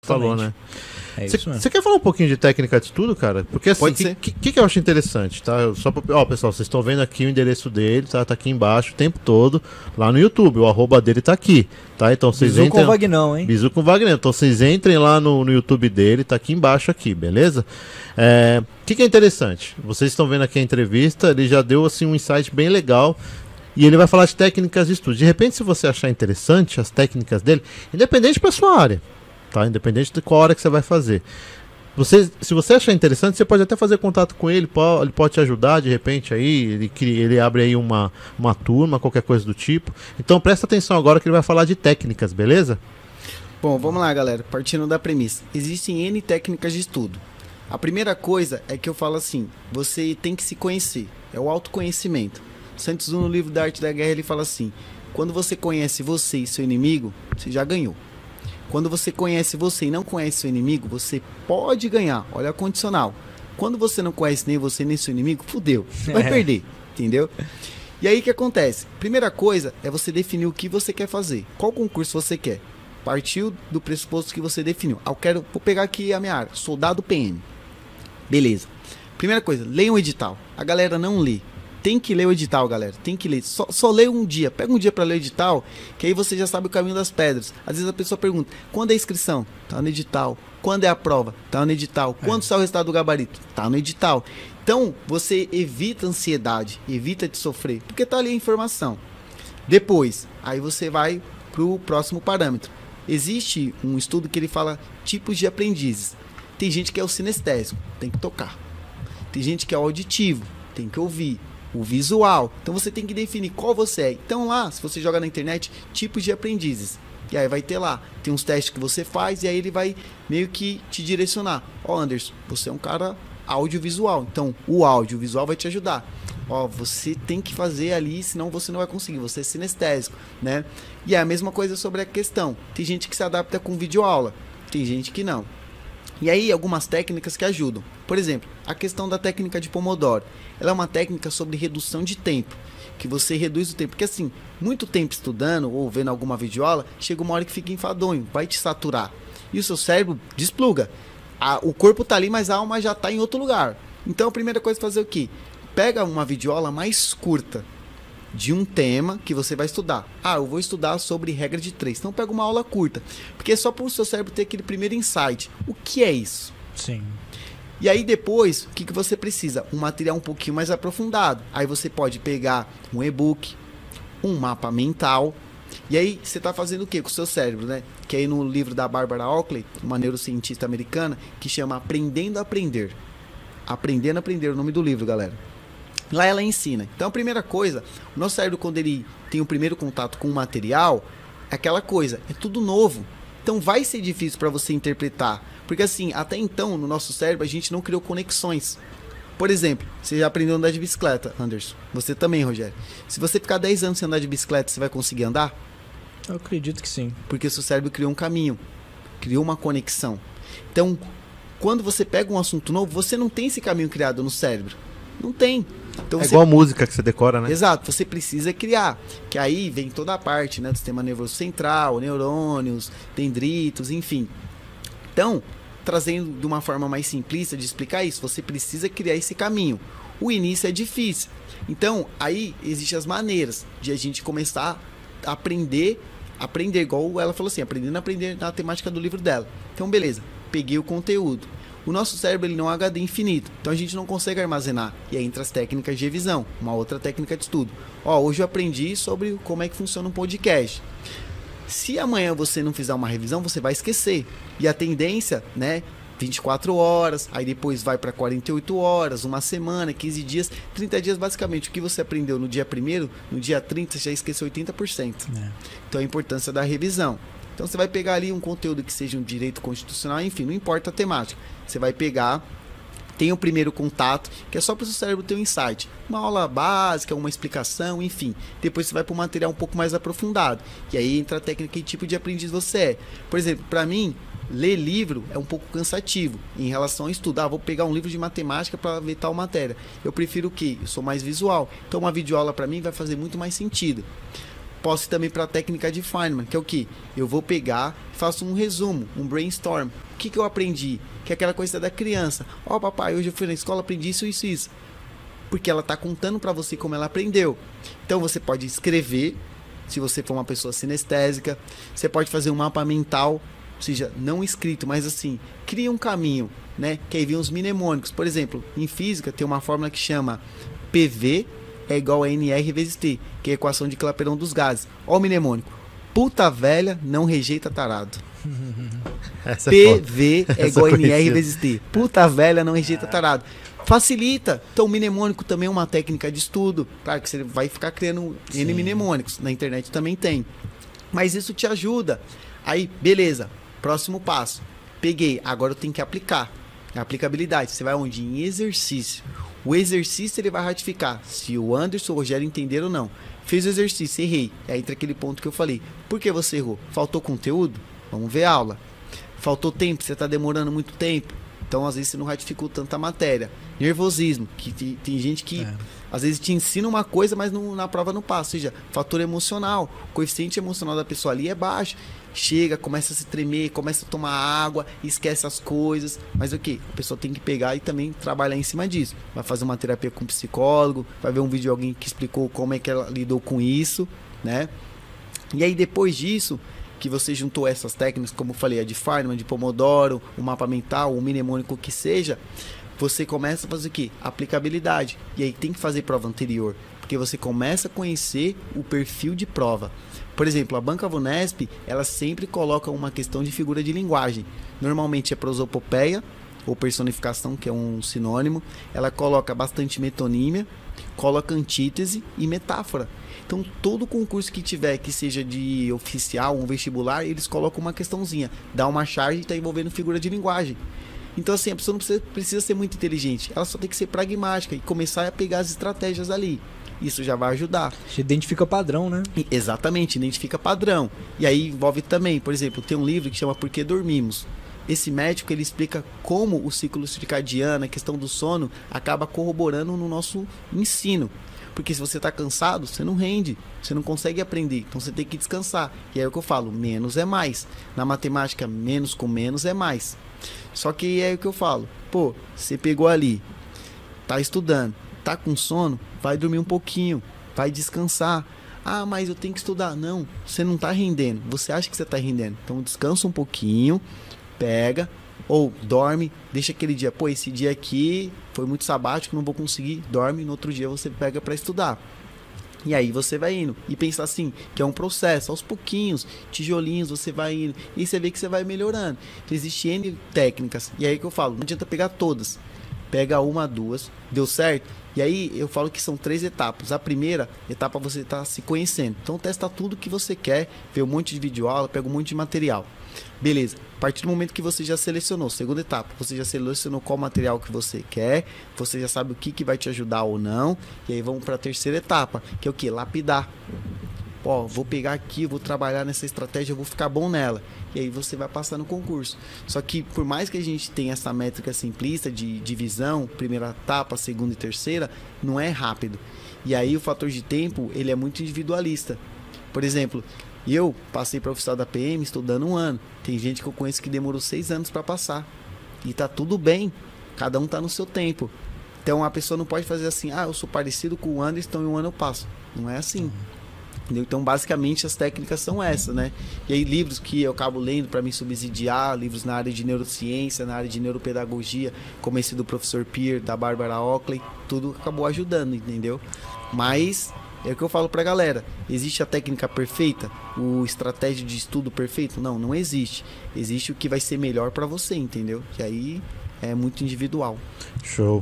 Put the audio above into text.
falou, né? É isso mesmo. Você quer falar um pouquinho de técnica de estudo, cara? Porque assim, o que eu acho interessante, tá? Só pra, ó, pessoal, vocês estão vendo aqui o endereço dele, tá? Tá aqui embaixo o tempo todo, lá no YouTube. O arroba dele tá aqui, tá? Então vocês Bizu entrem... com Vagnão, hein? Bizu com Vagnão. Então vocês entrem lá no YouTube dele, tá aqui embaixo aqui, beleza? O que é interessante? Vocês estão vendo aqui a entrevista, ele já deu assim um insight bem legal. E ele vai falar de técnicas de estudo. De repente, se você achar interessante as técnicas dele, independente para sua área, tá? Independente de qual hora que você vai fazer. Se você achar interessante, você pode até fazer contato com ele, ele pode te ajudar, de repente, aí, ele abre aí uma turma, qualquer coisa do tipo. Então presta atenção agora que ele vai falar de técnicas, beleza? Bom, vamos lá, galera. Partindo da premissa. Existem N técnicas de estudo. A primeira coisa é que eu falo assim, você tem que se conhecer. É o autoconhecimento. Sun Tzu, no livro da Arte da Guerra, ele fala assim: quando você conhece você e seu inimigo, você já ganhou. Quando você conhece você e não conhece seu inimigo, você pode ganhar. Olha a condicional. Quando você não conhece nem você nem seu inimigo, fudeu. Você vai perder, entendeu? E aí o que acontece? Primeira coisa é você definir o que você quer fazer. Qual concurso você quer? Partiu do pressuposto que você definiu. Vou pegar aqui a minha área, soldado PM. Beleza. Primeira coisa, leia um edital. A galera não lê. Tem que ler o edital, galera. Tem que ler. Só lê um dia. Pega um dia para ler o edital, que aí você já sabe o caminho das pedras. Às vezes a pessoa pergunta: quando é a inscrição? Tá no edital. Quando é a prova? Tá no edital. Quando sai o resultado do gabarito? Tá no edital. Então, você evita ansiedade, evita de sofrer, porque tá ali a informação. Depois, aí você vai pro próximo parâmetro. Existe um estudo que ele fala tipos de aprendizes. Tem gente que é o sinestésico, tem que tocar. Tem gente que é o auditivo, tem que ouvir. O visual. Então você tem que definir qual você é. Então lá, se você joga na internet, tipos de aprendizes. E aí vai ter lá, tem uns testes que você faz e aí ele vai meio que te direcionar. Ó, Anderson, você é um cara audiovisual. Então o audiovisual vai te ajudar. Ó, você tem que fazer ali, senão você não vai conseguir. Você é sinestésico, né? E é a mesma coisa sobre a questão. Tem gente que se adapta com videoaula. Tem gente que não. E aí, algumas técnicas que ajudam. Por exemplo, a questão da técnica de Pomodoro. Ela é uma técnica sobre redução de tempo. Que você reduz o tempo. Porque assim, muito tempo estudando ou vendo alguma videoaula, chega uma hora que fica enfadonho, vai te saturar. E o seu cérebro despluga. O corpo tá ali, mas a alma já tá em outro lugar. Então, a primeira coisa é fazer o quê? Pega uma videoaula mais curta de um tema que você vai estudar. Eu vou estudar sobre regra de 3. Então pega uma aula curta, porque é só para o seu cérebro ter aquele primeiro insight. O que é isso? Sim. E aí depois, o que você precisa? Um material um pouquinho mais aprofundado. Aí você pode pegar um e-book, um mapa mental. E aí você está fazendo o que com o seu cérebro, né? Que aí no livro da Barbara Oakley, uma neurocientista americana, que chama Aprendendo a Aprender. Aprendendo a Aprender, o nome do livro, galera. Lá ela ensina. Então a primeira coisa, o nosso cérebro, quando ele tem o primeiro contato com o material, é aquela coisa, é tudo novo. Então vai ser difícil para você interpretar. Porque assim, até então, no nosso cérebro, a gente não criou conexões. Por exemplo, você já aprendeu a andar de bicicleta, Anderson. Você também, Rogério. Se você ficar 10 anos sem andar de bicicleta, você vai conseguir andar? Eu acredito que sim. Porque o seu cérebro criou um caminho, criou uma conexão. Então, quando você pega um assunto novo, você não tem esse caminho criado no cérebro. Não tem. Então, igual a música que você decora, né? Exato, você precisa criar. Que aí vem toda a parte, né, do sistema nervoso central, neurônios, dendritos, enfim. Então, trazendo de uma forma mais simplista de explicar isso, você precisa criar esse caminho. O início é difícil. Então, aí existem as maneiras de a gente começar a aprender, igual ela falou assim, aprendendo a aprender na temática do livro dela. Então, beleza, peguei o conteúdo. O nosso cérebro ele não é um HD infinito, então a gente não consegue armazenar. E aí entra as técnicas de revisão, uma outra técnica de estudo. Hoje eu aprendi sobre como é que funciona um podcast. Se amanhã você não fizer uma revisão, você vai esquecer. E a tendência, né, 24 horas, aí depois vai para 48 horas, uma semana, 15 dias, 30 dias basicamente. O que você aprendeu no dia 1º, no dia 30 você já esqueceu 80%. Então a importância da revisão. Então você vai pegar ali um conteúdo que seja um direito constitucional, enfim, não importa a temática. Você vai pegar, tem o primeiro contato, que é só para o seu cérebro ter um insight. Uma aula básica, uma explicação, enfim. Depois você vai para um material um pouco mais aprofundado. E aí entra a técnica e tipo de aprendiz você é. Por exemplo, para mim, ler livro é um pouco cansativo em relação a estudar. Vou pegar um livro de matemática para ver tal matéria. Eu prefiro o quê? Eu sou mais visual. Então uma videoaula para mim vai fazer muito mais sentido. posso ir também para a técnica de Feynman, que é o quê? Eu vou pegar, faço um resumo, um brainstorm. O que eu aprendi? Que é aquela coisa da criança. Ó, papai, hoje eu fui na escola, aprendi isso, isso, isso. Porque ela está contando para você como ela aprendeu. Então você pode escrever, se você for uma pessoa sinestésica. Você pode fazer um mapa mental, ou seja, não escrito, mas assim, cria um caminho, né? Que aí vem os mnemônicos. Por exemplo, em física tem uma fórmula que chama PV é igual a NR vezes T, que é a equação de Clapeyron dos gases. Ó o mnemônico. Puta velha não rejeita tarado. PV é igual a NR vezes T. Puta velha não rejeita tarado. Facilita. Então, o mnemônico também é uma técnica de estudo. Claro que você vai ficar criando N mnemônicos. Na internet também tem. Mas isso te ajuda. Aí, beleza. Próximo passo. Peguei. Agora eu tenho que aplicar. A aplicabilidade. Você vai onde? Em exercício. O exercício ele vai ratificar se o Anderson ou o Rogério entenderam ou não. Fez o exercício, errei. Aí entra aquele ponto que eu falei. Por que você errou? Faltou conteúdo? Vamos ver a aula. Faltou tempo? Você está demorando muito tempo? Então, às vezes, você não ratificou tanta matéria. Nervosismo, que tem gente que às vezes te ensina uma coisa, mas na prova não passa. Ou seja, fator emocional. O coeficiente emocional da pessoa ali é baixo. Chega, começa a se tremer, começa a tomar água, esquece as coisas. Mas o que? A pessoa tem que pegar e também trabalhar em cima disso. Vai fazer uma terapia com um psicólogo, vai ver um vídeo de alguém que explicou como é que ela lidou com isso, né? E aí, depois disso, que você juntou essas técnicas, como eu falei, a de Feynman, de Pomodoro, o mapa mental, o mnemônico que seja, você começa a fazer o quê? Aplicabilidade. E aí tem que fazer prova anterior, porque você começa a conhecer o perfil de prova. Por exemplo, a Banca Vunesp, ela sempre coloca uma questão de figura de linguagem. Normalmente é prosopopeia, ou personificação, que é um sinônimo. Ela coloca bastante metonímia, coloca antítese e metáfora. Então, todo concurso que tiver, que seja de oficial, um vestibular, eles colocam uma questãozinha. Dá uma charge e está envolvendo figura de linguagem. Então, assim, a pessoa não precisa ser muito inteligente. Ela só tem que ser pragmática e começar a pegar as estratégias ali. Isso já vai ajudar. Você identifica padrão, né? Exatamente, identifica padrão. E aí envolve também, por exemplo, tem um livro que chama Por que Dormimos? Esse médico, ele explica como o ciclo circadiano, a questão do sono, acaba corroborando no nosso ensino. Porque se você está cansado, você não rende, você não consegue aprender, então você tem que descansar. E aí é o que eu falo, menos é mais. Na matemática, menos com menos é mais. Só que é o que eu falo, pô, você pegou ali, tá estudando, tá com sono, vai dormir um pouquinho, vai descansar. Ah, mas eu tenho que estudar. Não, você não tá rendendo, você acha que você tá rendendo. Então descansa um pouquinho, pega, ou dorme, deixa aquele dia, pô, esse dia aqui foi muito sabático, não vou conseguir, dorme, no outro dia você pega para estudar. E aí você vai indo, e pensa assim, que é um processo, aos pouquinhos, tijolinhos, você vai indo, e você vê que você vai melhorando. Então existe N técnicas, e aí que eu falo, não adianta pegar todas, pega uma, duas, deu certo? E aí eu falo que são 3 etapas. A primeira etapa você está se conhecendo, então testa tudo que você quer, vê um monte de videoaula, pega um monte de material. Beleza, a partir do momento que você já selecionou, segunda etapa, você já selecionou qual material que você quer, você já sabe o que vai te ajudar ou não, e aí vamos para a terceira etapa, que é o que? Lapidar. Ó, vou pegar aqui, vou trabalhar nessa estratégia, eu vou ficar bom nela. E aí você vai passar no concurso. Só que por mais que a gente tenha essa métrica simplista de divisão, primeira etapa, segunda e terceira, não é rápido. E aí o fator de tempo, ele é muito individualista. Por exemplo, eu passei para oficial da PM estudando 1 ano. Tem gente que eu conheço que demorou 6 anos para passar. E tá tudo bem. Cada um tá no seu tempo. Então a pessoa não pode fazer assim, ah, eu sou parecido com o Anderson, então em 1 ano eu passo. Não é assim. Entendeu? Então basicamente as técnicas são essas, né? E aí livros que eu acabo lendo para me subsidiar, livros na área de neurociência, na área de neuropedagogia, como esse do professor Pierre, da Barbara Oakley, tudo acabou ajudando, entendeu? Mas é o que eu falo pra galera, existe a técnica perfeita? O estratégia de estudo perfeito? Não, não existe. Existe o que vai ser melhor para você, entendeu? Que aí é muito individual. Show.